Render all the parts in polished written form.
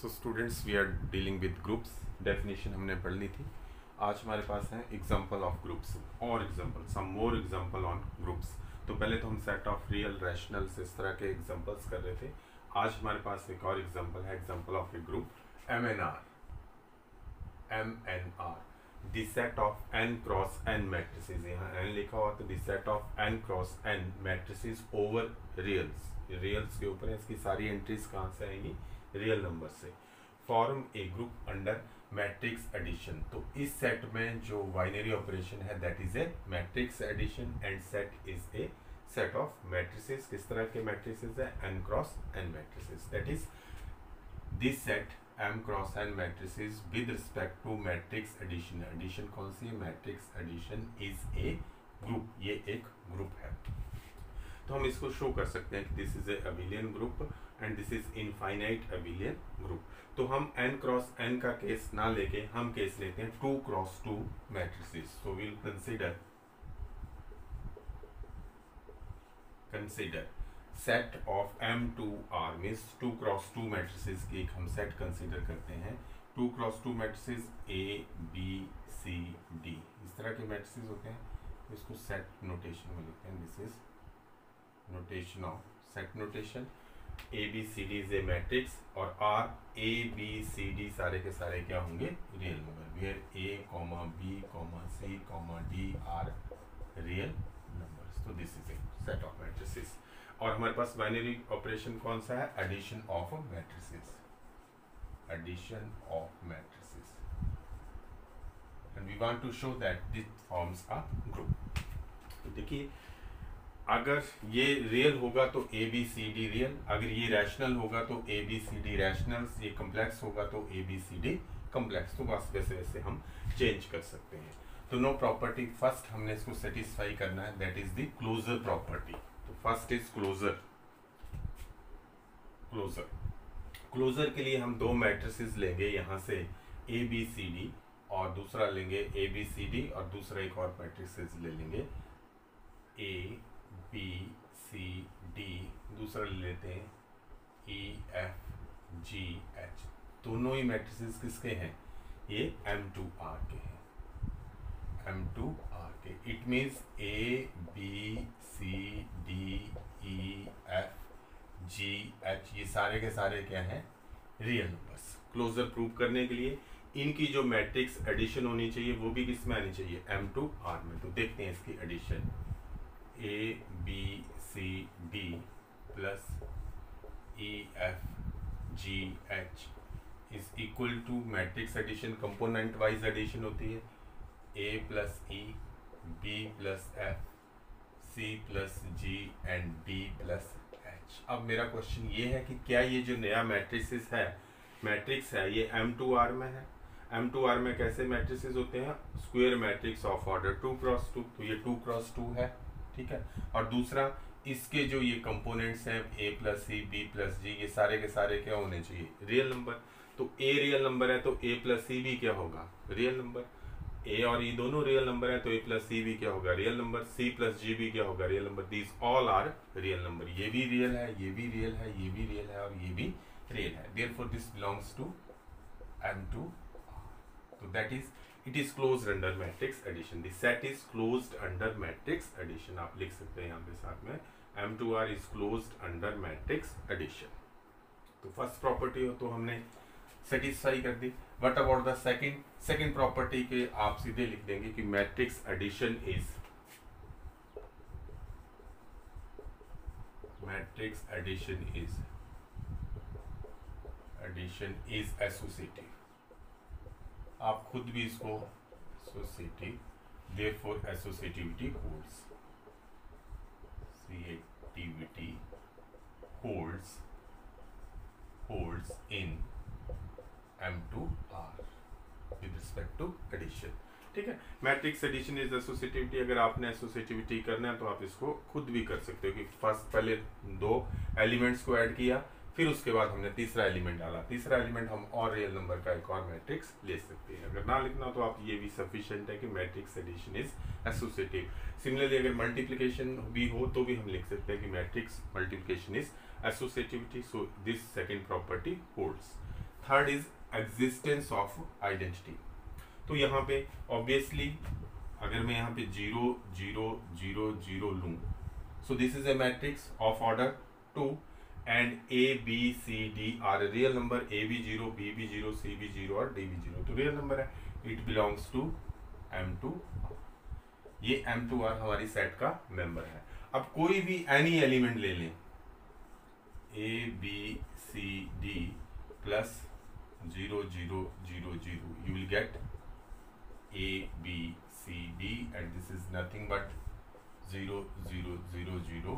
So students we are dealing with groups. Definition हमने पढ़ ली थी। आज हमारे पास है एग्जांपल ऑफ ग्रुप्स और example some more example on groups. तो पहले तो हम सेट ऑफ रियल रैशनल्स इस तरह के एग्जांपल्स कर रहे थे। आज हमारे पास एक और एग्जांपल है, example of a group M N R the set of n cross n matrices. यहाँ n लिखा हुआ तो the set of n cross n matrices over reals के ऊपर है। इसकी सारी एंट्रीज कहाँ से आएंगी? रियल नंबर से। Form a group under matrix addition. तो इस सेट में जो बाइनरी ऑपरेशन है that is a matrix addition and set is a set of matrices. किस तरह के मैट्रिसेस है? n cross n matrices. That is this set m cross n matrices with respect to matrix addition. Addition कौन सी है? Matrix addition is a group. ये एक group है। तो हम इसको शो कर सकते हैं कि this is A abelian group and this is infinite abelian group. तो हम n क्रॉस n का केस ना लेके हम केस लेते हैं 2 cross 2 matrices. So we'll consider set of M2R means 2 cross 2 matrices की एक हम सेट कंसिडर करते हैं। 2 cross 2 matrices A B C D इस तरह के मैट्रिसेस होते हैं। इसको सेट नोटेशन में लिखते हैं। This is notation of set notation. A B C D is a matrix और R A B C D सारे के सारे क्या होंगे? Real number. Where A comma B comma C comma D are real numbers. तो this is a set of matrices. और हमारे पास बाइनरी ऑपरेशन कौन सा है? Addition of matrices. Addition of matrices and we want to show that this forms a group. तो देखिए, अगर ये रियल होगा तो A B C D real, अगर ये रैशनल होगा तो A B C D rationals, ये कम्प्लेक्स होगा तो A B C D complex. तो बस वैसे वैसे हम चेंज कर सकते हैं। तो नो प्रॉपर्टी फर्स्ट हमने इसको सेटिस्फाई करना है, that is the closure property. तो फर्स्ट इज क्लोजर। क्लोजर के लिए हम दो मैट्रिसेस लेंगे यहाँ से ए बी सी डी और दूसरा लेंगे ए बी सी डी और दूसरा एक और मैट्रिसेस ले लेंगे ए बी सी डी, दूसरा ले लेते हैं ई एफ जी एच। दोनों ही मैट्रिसेस किसके हैं? ये M2R के हैं। M2R के। It means A B C D E F G H ये सारे के सारे क्या हैं? Real numbers. क्लोजर प्रूव करने के लिए इनकी जो मैट्रिक्स एडिशन होनी चाहिए वो भी किस में आनी चाहिए? M2R में। तो देखते हैं इसकी addition. A B C D plus E F G H is equal to matrix addition component wise addition होती है। A plus E B plus F C plus G and D plus H. अब मेरा question ये है कि क्या ये जो नया मैट्रिक्स है ये M2R में है? M2R में कैसे मैट्रिसेस होते हैं? Square matrix of order 2 cross 2। तो ये 2 क्रॉस 2 है, ठीक है। और दूसरा इसके जो ये कंपोनेंट्स हैं ए प्लस सी बी प्लस जी ये सारे के सारे क्या होने चाहिए? Real number. तो ए रियल नंबर है तो ए प्लस सी भी क्या होगा? Real number. ए और ई दोनों रियल नंबर है तो ए प्लस सी भी क्या होगा? Real number. C plus G भी क्या होगा? Real number. These all are real number. ये भी रियल है, ये भी रियल है, ये भी रियल है और ये भी रियल है। Therefore this belongs to M2R। तो दैट इज it is closed under matrix addition. The set is closed under matrix addition. आप लिख सकते हैं यहाँ पे साथ में M2R is closed under matrix addition. तो फर्स्ट प्रॉपर्टी हो तो हमने सेटिस्फाई कर दी। What about the second property के आप सीधे लिख देंगे कि मैट्रिक्स एडिशन is एसोसिएटिव। आप खुद भी इसको associative, therefore associativity holds in M2R with respect to addition। ठीक है। Matrix addition is associativity. अगर आपने एसोसिएटिविटी करना है तो आप इसको खुद भी कर सकते हो कि फर्स्ट पहले दो एलिमेंट्स को ऐड किया, फिर उसके बाद हमने तीसरा एलिमेंट डाला। तीसरा एलिमेंट हम और रियल नंबर का एक और मैट्रिक्स ले सकते हैं। अगर ना लिखना तो आप ये भी सफिशिएंट है कि matrix addition is associative. Similarly अगर मल्टीप्लिकेशन भी हो तो भी हम लिख सकते हैं कि matrix multiplication is associativity, so this second property holds. Third is existence of identity. तो यहाँ पे ऑब्वियसली अगर मैं यहाँ पे 0 0 0 0 लूँ, so this is a matrix of order 2 and A B C D are real number, A भी 0, B भी 0, C भी 0 और D भी 0, तो रियल नंबर है। It belongs to M2R। ये M2R हमारी सेट का मेंबर है। अब कोई भी एनी एलिमेंट ले लें, A B C D plus 0 0 0 0, you will get A B C D and this is nothing but 0 0 0 0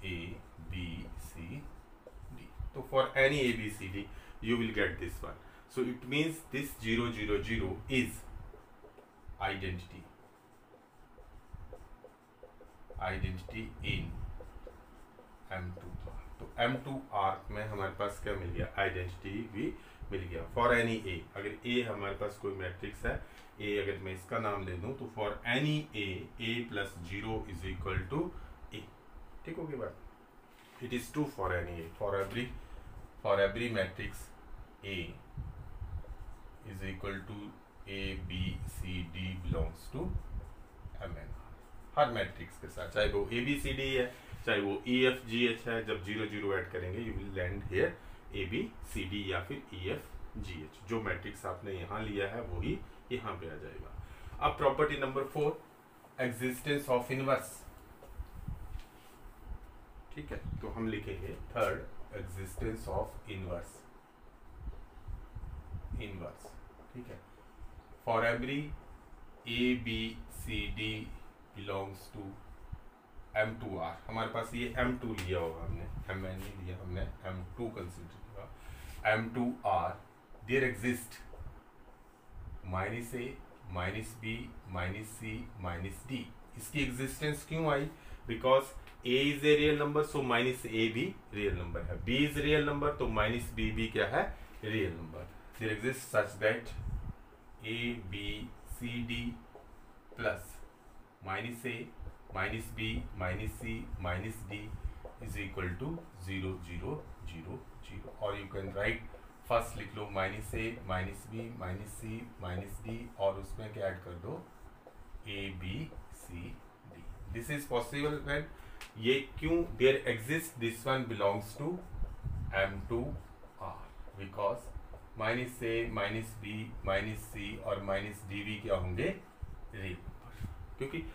A B C D. So for any A B C D you will get this one. So it means this 0 0 0 is identity in M2R। तो M2R में हमारे पास क्या मिल गया, identity भी मिल गया for any ए। अगर ए हमारे पास कोई मैट्रिक्स है, ए अगर मैं इसका नाम ले दूं, तो for any A plus 0 is equal to A. ठीक होगी बात? It is true for any A, for every matrix A is equal to A B C D belongs to MN। हर मैट्रिक्स के साथ, चाहे वो ए बी सी डी है, चाहे वो ई एफ जी एच है, जब 0 0 ऐड करेंगे you will land here A B C D या फिर ई एफ जी एच। जो मैट्रिक्स आपने यहाँ लिया है वही यहाँ पे आ जाएगा। अब property number 4, existence of inverse. ठीक है, तो हम लिखेंगे थर्ड, एग्जिस्टेंस ऑफ इनवर्स। ठीक है, for every A B C D belongs to M2R। हमारे पास ये M2 लिया होगा हमने, MN नहीं लिया हमने, M2 कंसिडर किया। M2R there exist -A -B -C -D। इसकी एग्जिस्टेंस क्यों आई? Because A is a real number, so -A भी रियल नंबर है, B इज रियल नंबर, तो -B भी क्या है, real number. There exist such that A B C D plus -A -B -C -D is equal to 0 0 0 0। और you can write, first लिख लो -A -B -C -D और उसमें क्या add कर दो, A B C D। This is possible when, ये क्यों, there exist this one belongs to M2R because -A -B -C और -D भी क्या होंगे, रियल नंबर। क्योंकि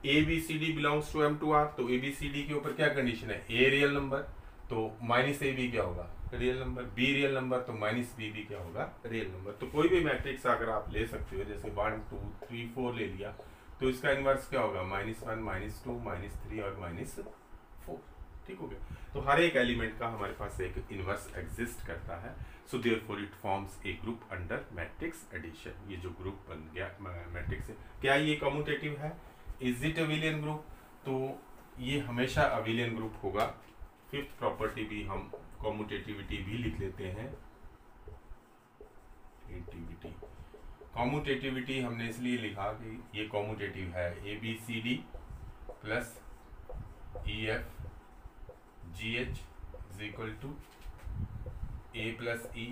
A B C D belongs to M2R, तो A B C D के ऊपर क्या कंडीशन है, A रियल नंबर, तो -A भी क्या होगा, real number, B real number, तो -B भी क्या होगा, रियल नंबर। तो कोई भी मैट्रिक्स अगर आप ले सकते हो, जैसे 1 2 3 4 ले लिया, तो इसका इनवर्स क्या होगा, -1 -2 -3 और -4। ठीक हो गया? तो हर एक एलिमेंट का हमारे पास एक इनवर्स एग्जिस्ट करता है। So therefore it forms a group under matrix addition. ये जो ग्रुप बन गया मैट्रिक्स है, क्या ये कम्यूटेटिव है, इज इट अविलियन ग्रुप? तो ये हमेशा अविलियन ग्रुप होगा। फिफ्थ प्रॉपर्टी भी हम कम्यूटेटिविटी भी लिख लेते हैं। कम्यूटेटिविटी हमने इसलिए लिखा कि ये कम्यूटेटिव है, A B C D plus E F G H is equal to A plus E,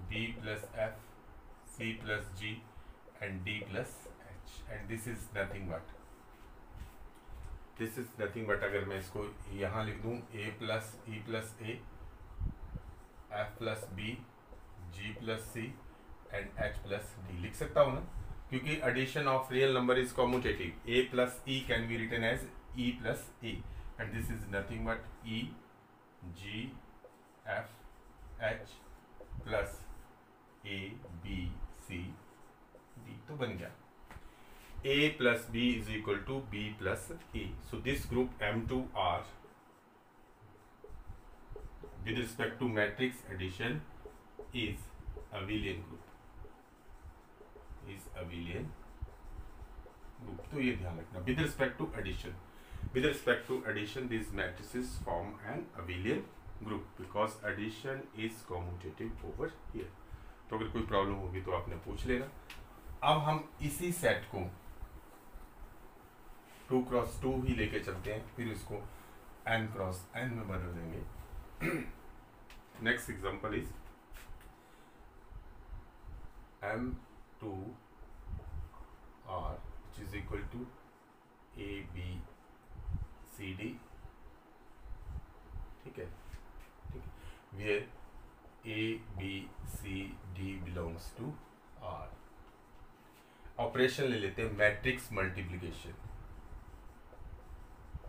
B plus F, C plus G and D plus H. And this is nothing but अगर मैं इसको यहाँ लिख दूँ, A plus E plus A, F plus B, G plus C and H plus D लिख सकता हूँ ना, क्योंकि addition of real number is commutative. A plus E can be written as E plus A and this is nothing but E G F H plus A B C D. तो बन गया A plus B is equal to B plus A. So this group M2R with respect to matrix addition is abelian group. तो ये ध्यान रखना with respect to addition. With respect to addition, these matrices form an abelian group because addition is commutative over here. तो अगर कोई problem होगी तो आपने पूछ लेना। अब हम इसी सेट को 2x2 ही लेके चलते हैं, फिर इसको n x n में बदल देंगे। Next example is M2R which is equal to ABCD, ठीक है, where ABCD belongs to R। Operation ले लेते हैं matrix multiplication,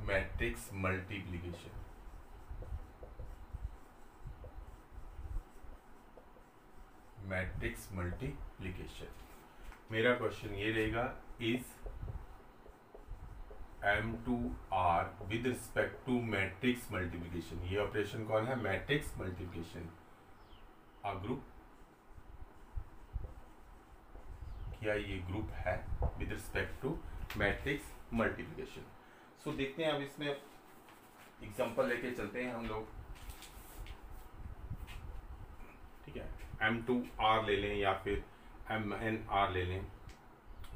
matrix multiplication. Matrix multiplication मेरा क्वेश्चन ये रहेगा, is M2R with respect to matrix multiplication, ये ऑपरेशन कौन है, मैट्रिक्स मल्टीप्लिकेशन, आ ग्रुप, क्या ये ग्रुप है with respect to matrix multiplication. So देखते हैं, अब इसमें एग्जांपल लेके चलते हैं हम लोग, ठीक है। M2R ले लें या फिर MNR ले लें,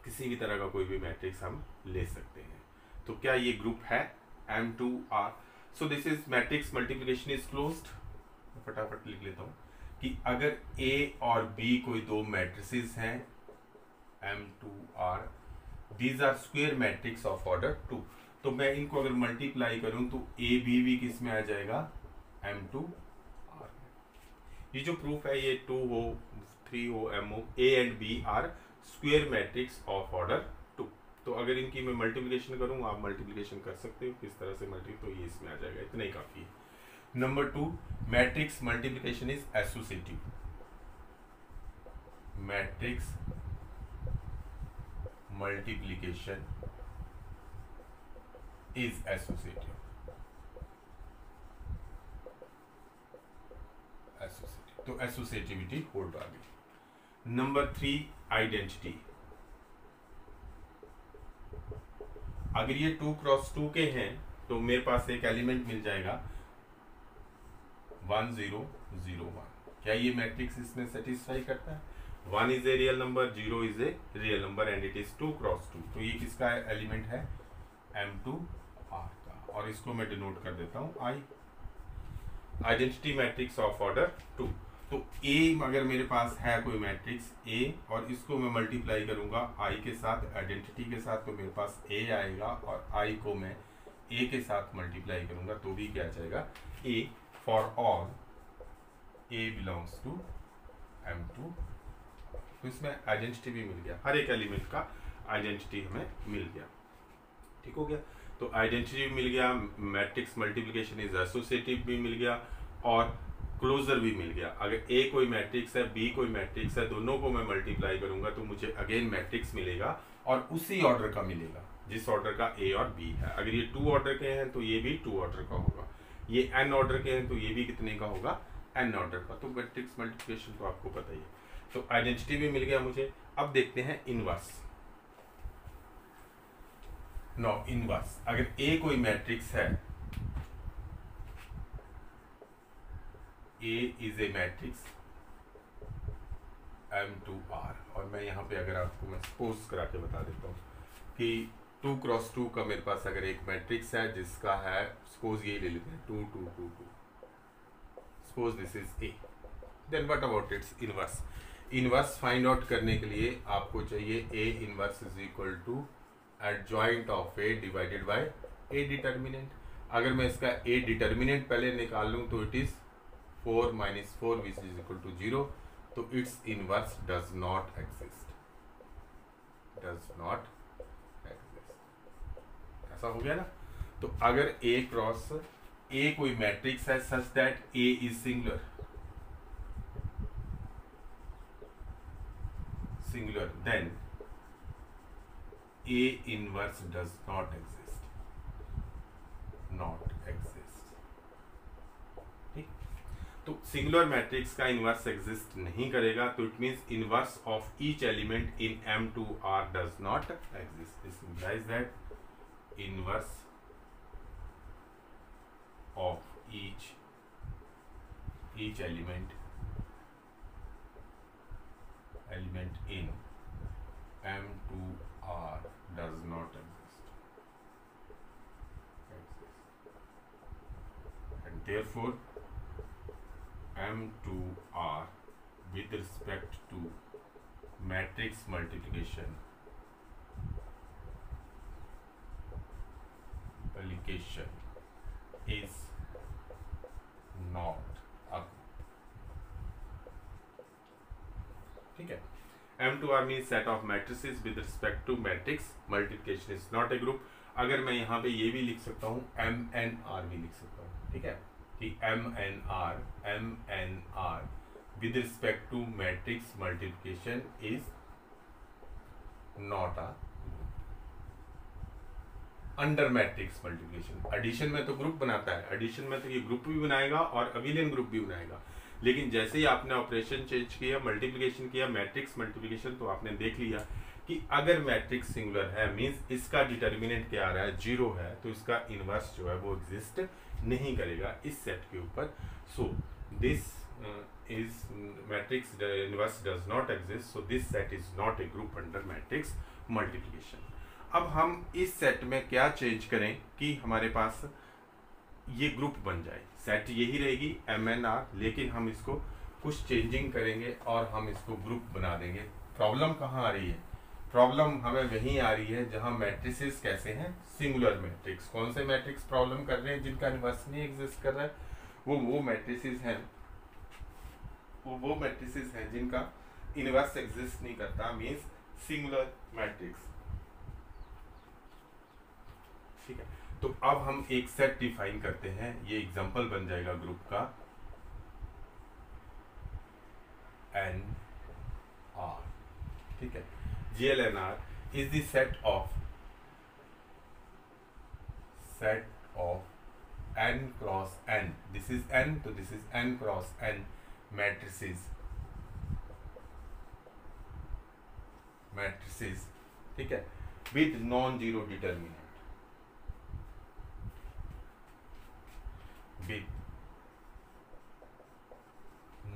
किसी भी तरह का कोई भी मैट्रिक्स हम ले सकते हैं। तो क्या ये ग्रुप है M2R? So this is matrix multiplication is closed. फटाफट लिख लेता हूँ कि अगर A और B कोई दो मैट्रिसेस हैं M2R, these are square matrix of order 2, तो मैं इनको अगर मल्टीप्लाई करूं तो AB भी किस में आ जाएगा, M2R। ये जो प्रूफ है, ये 2 हो 3 हो M हो, A and B are square matrix of order 2। तो अगर इनकी मैं मल्टीप्लिकेशन करूं, आप मल्टीप्लिकेशन कर सकते हो किस तरह से तो ये इसमें आ जाएगा, इतना ही काफी है। Number 2, matrix multiplication is associative, matrix multiplication is associative, तो एसोसिएटिविटी होल्ड आ गई। Number 3, identity. अगर ये 2 क्रॉस 2 के हैं तो मेरे पास एक एलिमेंट मिल जाएगा 1 0 0 1। क्या ये मैट्रिक्स इसमें सेटिस्फाई करता है? 1 is a real number, 0 is a real number and it is 2 cross 2। तो ये किसका एलिमेंट है, M2R का, और इसको मैं डिनोट कर देता हूं I। Identity matrix of order 2। तो A अगर मेरे पास है कोई मैट्रिक्स A और इसको मैं मल्टीप्लाई करूंगा I के साथ, आइडेंटिटी के साथ, तो मेरे पास A आएगा, और I को मैं A के साथ मल्टीप्लाई करूंगा तो भी क्या आ जाएगा, A for all A belongs to M2। तो इसमें आइडेंटिटी भी मिल गया, हर एक एलिमेंट का आइडेंटिटी हमें मिल गया, ठीक हो गया। तो आइडेंटिटी भी मिल गया, मैट्रिक्स मल्टीप्लिकेशन इज एसोसिएटिव भी मिल गया, और क्लोजर भी मिल गया। अगर A कोई मैट्रिक्स है, B कोई मैट्रिक्स है, दोनों को मैं मल्टीप्लाई करूंगा तो मुझे अगेन मैट्रिक्स मिलेगा, और उसी ऑर्डर का मिलेगा जिस ऑर्डर का A और B है। अगर ये 2 ऑर्डर के हैं तो ये भी 2 ऑर्डर का होगा, ये n ऑर्डर के हैं तो ये भी कितने का होगा, n ऑर्डर का। तो मैट्रिक्स मल्टीप्लिकेशन तो आपको पता ही है। तो आइडेंटिटी भी मिल गया मुझे। अब देखते हैं इनवर्स। नो इनवर्स, अगर A कोई मैट्रिक्स है, A is a matrix M2R, और मैं यहाँ पे अगर आपको मैं सपोज करा के बता देता हूँ कि 2 क्रॉस 2 का मेरे पास अगर एक मैट्रिक्स है जिसका है, सपोज ये ले लेते हैं 2 2 2 2, suppose this is A, then what about its inverse. Inverse find out करने के लिए आपको चाहिए A inverse is equal to adjoint of A divided by A determinant. अगर मैं इसका A डिटर्मिनेंट पहले निकाल लूँ तो it is 4 minus 4 which is equal to 0, तो its inverse does not exist, does not exist। ऐसा हो गया ना। तो अगर A क्रॉस A कोई मैट्रिक्स है such that A is singular, then A inverse does not exist, not exist। तो सिंगुलर मैट्रिक्स का इनवर्स एग्जिस्ट नहीं करेगा, तो it means inverse of each element in M2R does not exist. This implies that inverse of each element in M2R does not exist, and therefore M2R with respect to matrix multiplication is not a group. ठीक है, M2R means set of matrices with respect to matrix multiplication is not a group. अगर मैं यहाँ पे ये भी लिख सकता हूँ MNR भी लिख सकता हूँ, ठीक है, कि MNR with respect to matrix multiplication is not a under matrix multiplication. Addition में तो ग्रुप बनाता है, एडिशन में तो ये ग्रुप भी बनाएगा और अबिलियन ग्रुप भी बनाएगा, लेकिन जैसे ही आपने ऑपरेशन चेंज किया, मल्टीप्लिकेशन किया, मैट्रिक्स मल्टीप्लिकेशन, तो आपने देख लिया कि अगर मैट्रिक्स सिंगुलर है मींस इसका डिटर्मिनेंट क्या आ रहा है, 0 है, तो इसका इनवर्स जो है वो एग्जिस्ट नहीं करेगा इस सेट के ऊपर। So this is matrix inverse does not exist, so this set is not a group under matrix multiplication. अब हम इस सेट में क्या चेंज करें कि हमारे पास ये ग्रुप बन जाए। सेट यही रहेगी MNR, लेकिन हम इसको कुछ चेंजिंग करेंगे और हम इसको ग्रुप बना देंगे। प्रॉब्लम कहाँ आ रही है? प्रॉब्लम हमें वहीं आ रही है जहाँ मैट्रिसेस कैसे हैं, सिंगुलर मैट्रिक्स। कौन से मैट्रिक्स प्रॉब्लम कर रहे हैं? जिनका इनवर्स नहीं एग्जिस्ट कर रहा है, वो मैट्रिसेस हैं, वो मैट्रिसेस हैं जिनका इनवर्स एग्जिस्ट नहीं करता, मींस सिंगुलर मैट्रिक्स। ठीक है, तो अब हम एक सेट डिफाइन करते हैं, ये एग्जांपल बन जाएगा ग्रुप का NR। ठीक है, GLNR is the set of n cross n, this is n, तो this is n cross n matrices, ठीक है, with non zero determinant, with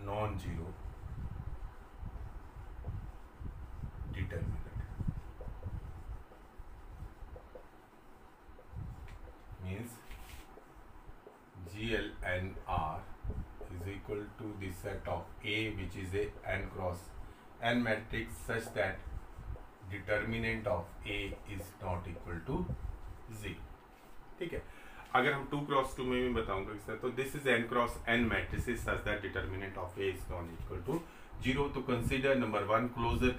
non-zero determinant, means GLNR is equal to the set of A, which is a n cross n matrix, such that determinant of A is not equal to 0। ठीक है, अगर हम 2 cross 2 में भी बताऊंगा किस तरह, तो this is n cross n matrices such that determinant of A is not equal to 0। तो कंसीडर नंबर 1 क्लोजर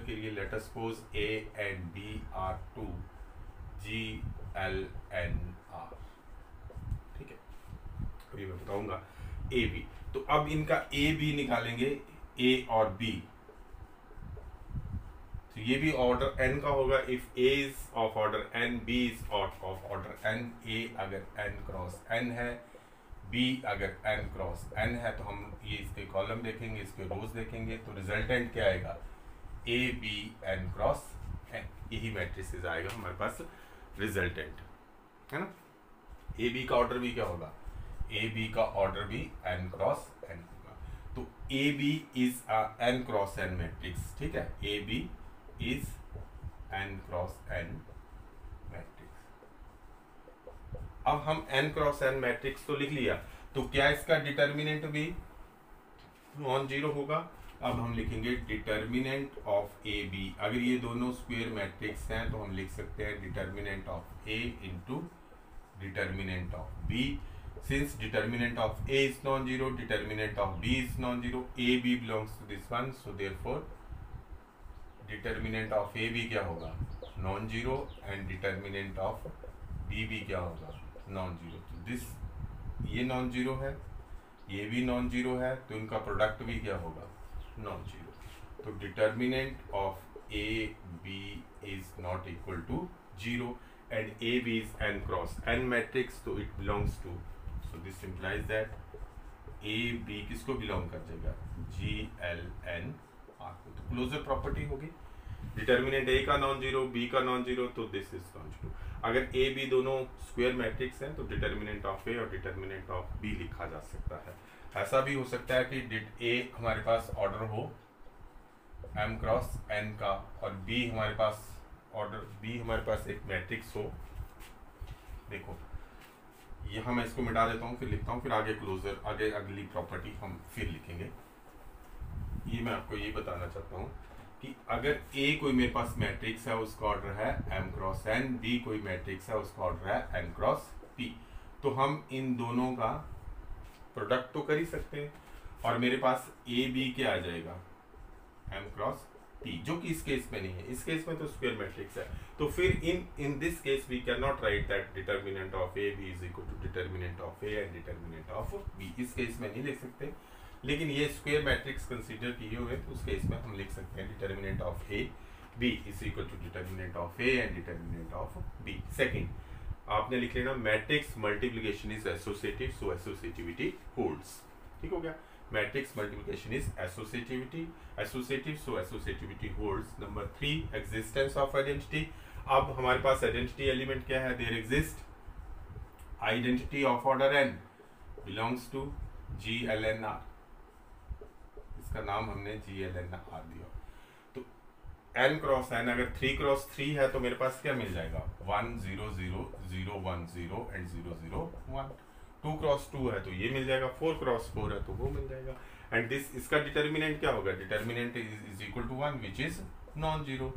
के लिए let us suppose A and B are 2 GLNR। ठीक है, अभी मैं बताऊंगा AB। तो अब इनका AB निकालेंगे, A और B, तो ये भी ऑर्डर n का होगा। If A is of order n, B is of order n, A अगर n क्रॉस n है, B अगर n क्रॉस n है, तो हम ये इसके कॉलम देखेंगे, इसके रोज देखेंगे, तो रिजल्टेंट क्या आएगा? A B n cross n, यही मैट्रिसेस आएगा हमारे पास रिजल्टेंट, है ना। A B का ऑर्डर भी क्या होगा? A B का ऑर्डर भी n क्रॉस n होगा। तो A B is n cross n matrix. ठीक है, A B is n cross n matrix. अब हम n क्रॉस n मैट्रिक्स तो लिख लिया, तो क्या इसका डिटर्मिनेंट भी नॉन जीरो होगा? अब हम लिखेंगे डिटर्मिनेंट ऑफ ए बी। अगर ये दोनों स्क्वायर मैट्रिक्स हैं तो हम लिख सकते हैं determinant of A into determinant of B. Since determinant of A is non zero, determinant of B is non zero, A B belongs to this one, so therefore determinant of A B क्या होगा? Non zero, and determinant of B भी क्या होगा? Non zero. तो this ये non zero है, ये भी नॉन जीरो है, तो इनका प्रोडक्ट भी क्या होगा? Non zero. तो determinant of A B is not equal to zero, and A B is n cross n matrix, तो it belongs to, so this implies that A B किसको belong कर जाएगा? GLNR को। तो क्लोजर प्रॉपर्टी होगी, determinant A का non zero, B का non zero, तो दिस इज नॉन जीरो। अगर ए बी दोनों स्क्वायर मैट्रिक्स हैं तो डिटर्मिनेंट ऑफ ए और डिटर्मिनेंट ऑफ बी लिखा जा सकता है। ऐसा भी हो सकता है कि डिट ए हमारे पास ऑर्डर हो m क्रॉस n का, और बी हमारे पास ऑर्डर, बी हमारे पास एक मैट्रिक्स हो। देखो यहाँ मैं इसको मिटा देता हूँ, फिर लिखता हूँ, फिर आगे क्लोजर, आगे अगली प्रॉपर्टी हम फिर लिखेंगे। ये मैं आपको ये बताना चाहता हूँ कि अगर ए कोई मेरे पास मैट्रिक्स है उसका ऑर्डर है m क्रॉस n, बी कोई मैट्रिक्स है उसका ऑर्डर है n क्रॉस p, तो हम इन दोनों का प्रोडक्ट तो कर ही सकते हैं और मेरे पास ए बी क्या आ जाएगा m क्रॉस p, जो कि इस केस में नहीं है। इस केस में तो स्क्वायर मैट्रिक्स है, तो फिर in this case we can not write that determinant of A B is equal to determinant of A and determinant of B. इस केस में नहीं लिख सकते, लेकिन ये स्क्वायर मैट्रिक्स कंसीडर किए हुए तो उस केस में हम लिख सकते हैं determinant of A B is equal to determinant of A and determinant of B. Second आपने लिख लेना matrix multiplication is associative so associativity holds. ठीक हो गया, matrix multiplication is associative so associativity holds. Number 3 existence of identity. अब हमारे पास identity element क्या है, there exist identity of order n belongs to GLNR, इसका नाम हमने GLNR दिया। तो n क्रॉस n अगर 3 क्रॉस 3 है तो मेरे पास क्या मिल जाएगा 1 0 0 0 1 0 एंड 0 0 1। 2 क्रॉस 2 है तो ये मिल जाएगा, 4 क्रॉस 4 है तो वो मिल जाएगा। एंड दिस इसका डिटर्मिनेंट क्या होगा, determinant is equal to 1 which is non zero.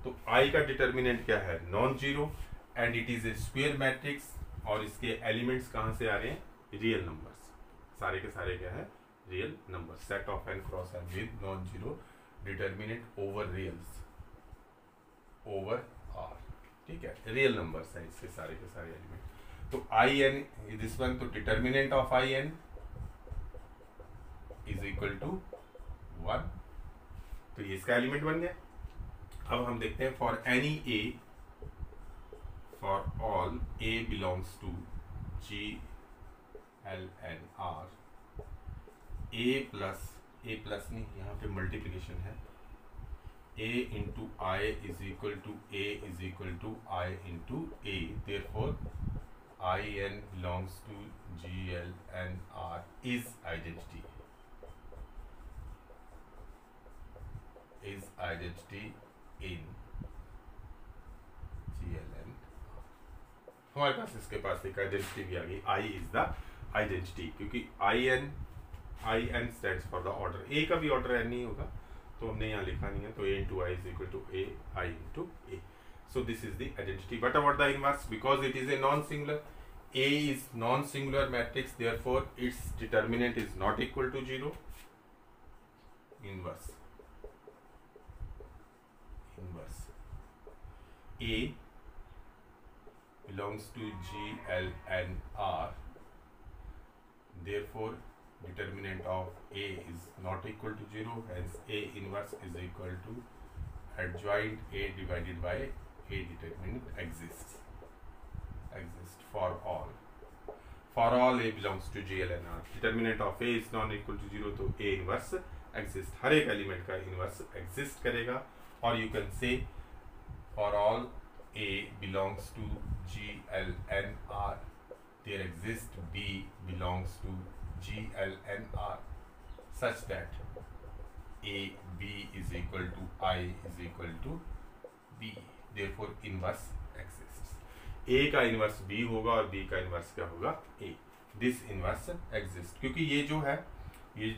तो I का डिटर्मिनेंट क्या है, non zero, and it is a square matrix और इसके एलिमेंट्स कहाँ से आ रहे हैं, रियल नंबर्स, सारे के सारे क्या है real number. Set of n cross n with non zero determinant over reals over R। ठीक है, रियल नंबर्स हैं इसके सारे के सारे एलिमेंट। तो in दिस वन, तो determinant of in is equal to 1, तो ये इसका एलिमेंट बन गया। अब हम देखते हैं for any a, for all a belongs to GLNR, a plus नहीं, यहाँ पे मल्टीप्लिकेशन है, a into I is equal to a is equal to I into a, therefore in belongs to GLNR is identity in GLNR। हमारे पास इसके पास एक identity भी आ गई, I is the identity, क्योंकि in stands for the order, a का भी order n नहीं होगा तो हमने यहाँ लिखा नहीं है, तो a into I is equal to a I into a। So this is the identity. What about the inverse, because it is a non singular, a is non singular matrix, therefore its determinant is not equal to zero. Inverse a belongs to GLNR, therefore determinant of a is not equal to 0, hence a inverse is equal to adjoint a divided by a determinant exists for all a belongs to GLNR, determinant of a is not equal to 0, तो a inverse exist, हर एक element का inverse exist करेगा। और you can say for all a belongs to GLNR, there exists b belongs to GLNR such that a b is equal to I is equal to b, therefore inverse exists। a का inverse b होगा और b का inverse क्या होगा a, this inverse exists, क्योंकि ये जो है ये